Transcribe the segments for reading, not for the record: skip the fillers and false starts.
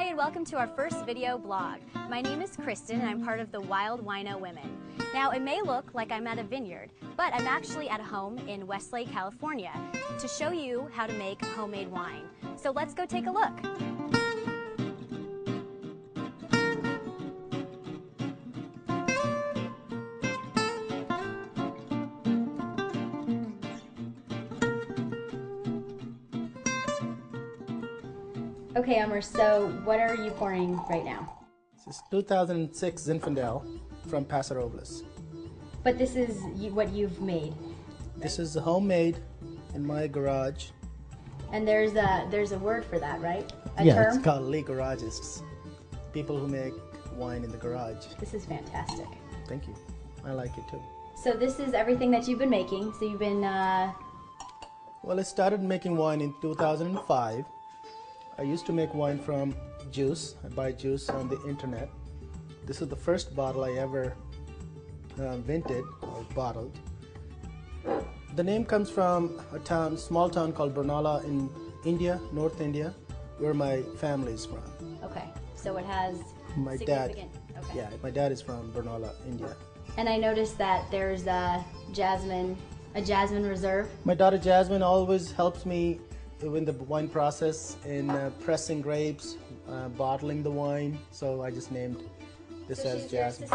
Hi and welcome to our first video blog. My name is Kristen and I'm part of the Wild Wino Women. Now it may look like I'm at a vineyard, but I'm actually at home in Westlake, California to show you how to make homemade wine. So let's go take a look. Okay, Elmer, so what are you pouring right now? This is 2006 Zinfandel from Paso Robles. But this is what you've made. Right? This is homemade in my garage. And there's a word for that, right? A yeah, term? It's called Lee Garagists. People who make wine in the garage. This is fantastic. Thank you. I like it too. So this is everything that you've been making. So you've been... Well, I started making wine in 2005. I used to make wine from juice. I buy juice on the internet. This is the first bottle I ever vinted or bottled. The name comes from a small town called Barnala in India, North India, where my family is from. Okay, so it has my significant... dad. Okay. Yeah, my dad is from Barnala, India. And I noticed that there's a jasmine reserve. My daughter Jasmine always helps me in the wine process in pressing grapes, bottling the wine. So I just named this as Jasmine.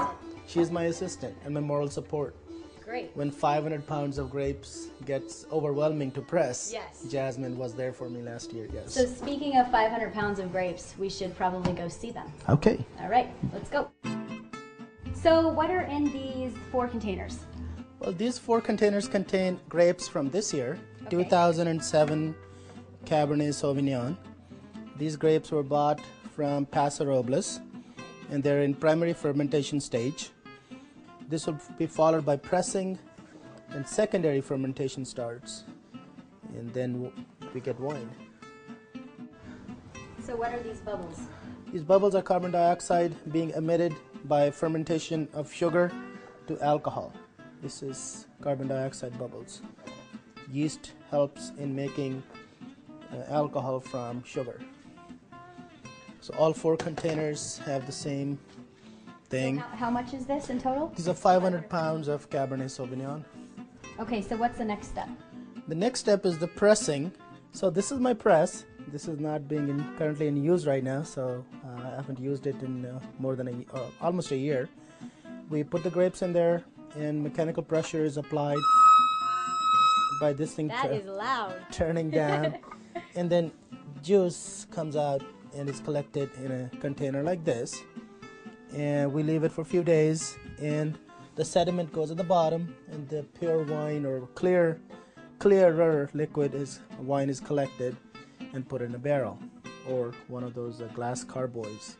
She's my assistant and my moral support. Great. When 500 pounds of grapes gets overwhelming to press, yes, Jasmine was there for me last year, yes. So speaking of 500 pounds of grapes, we should probably go see them. Okay. All right, let's go. So what are in these 4 containers? Well, these 4 containers contain grapes from this year, okay. 2007 Cabernet Sauvignon. These grapes were bought from Paso Robles and they're in primary fermentation stage. This will be followed by pressing and secondary fermentation starts, and then we get wine. So what are these bubbles? These bubbles are carbon dioxide being emitted by fermentation of sugar to alcohol. This is carbon dioxide bubbles. Yeast helps in making alcohol from sugar. So all 4 containers have the same thing. So how much is this in total? These are 500 pounds of Cabernet Sauvignon. Okay, so what's the next step? The next step is the pressing. So this is my press. This is not being currently in use right now, so I haven't used it in more than almost a year. We put the grapes in there and mechanical pressure is applied by this thing that is loud. turning down. And then juice comes out and is collected in a container like this, and we leave it for a few days, and the sediment goes at the bottom, and the pure wine or clearer wine is collected and put in a barrel or one of those glass carboys.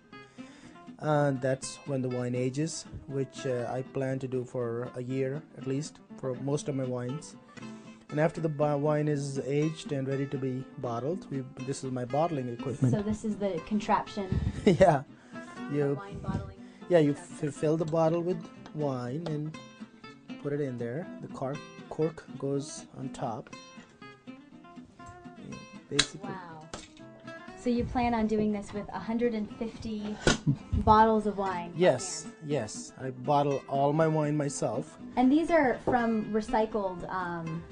And that's when the wine ages, which I plan to do for a year at least for most of my wines. And after the wine is aged and ready to be bottled, this is my bottling equipment. So this is the contraption. Yeah, Wine bottling. Yeah, you fill the bottle with wine and put it in there. The cork goes on top. Basically. Wow. So you plan on doing this with 150 bottles of wine? Yes, yes. I bottle all my wine myself. And these are from recycled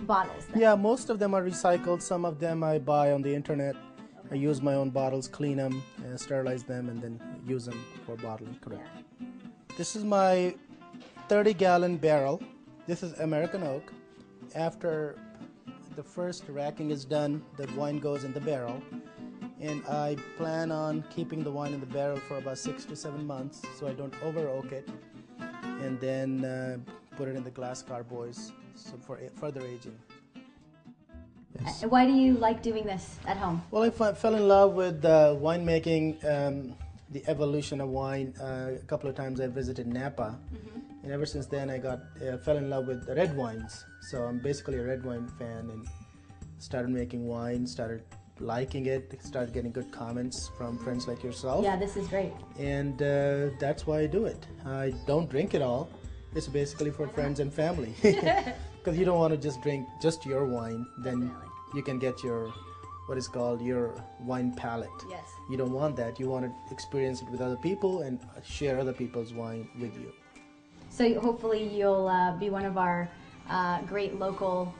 bottles? Then? Yeah, most of them are recycled. Some of them I buy on the internet. Okay. I use my own bottles, clean them, sterilize them, and then use them for bottling. Correct. Yeah. This is my 30-gallon barrel. This is American oak. After the first racking is done, the wine goes in the barrel. And I plan on keeping the wine in the barrel for about 6 to 7 months so I don't over oak it, and then put it in the glass carboys for further aging. Yes. Why do you like doing this at home? Well, I fell in love with winemaking, the evolution of wine. A couple of times I visited Napa, and ever since then I fell in love with red wines. So I'm basically a red wine fan and started making wine, started liking it, started getting good comments from friends like yourself. Yeah, this is great. And that's why I do it. I don't drink it all. It's basically for friends and family. Because you don't want to just drink just your wine. Then you can get your what is called your wine palate. Yes. You don't want that. You want to experience it with other people and share other people's wine with you. So hopefully you'll be one of our great local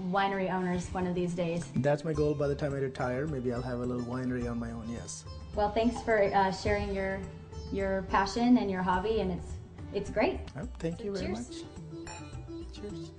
winery owners one of these days. That's my goal. By the time I retire, maybe I'll have a little winery on my own. Yes. Well, thanks for sharing your passion and your hobby, and it's great. Thank you very Cheers. much. Cheers.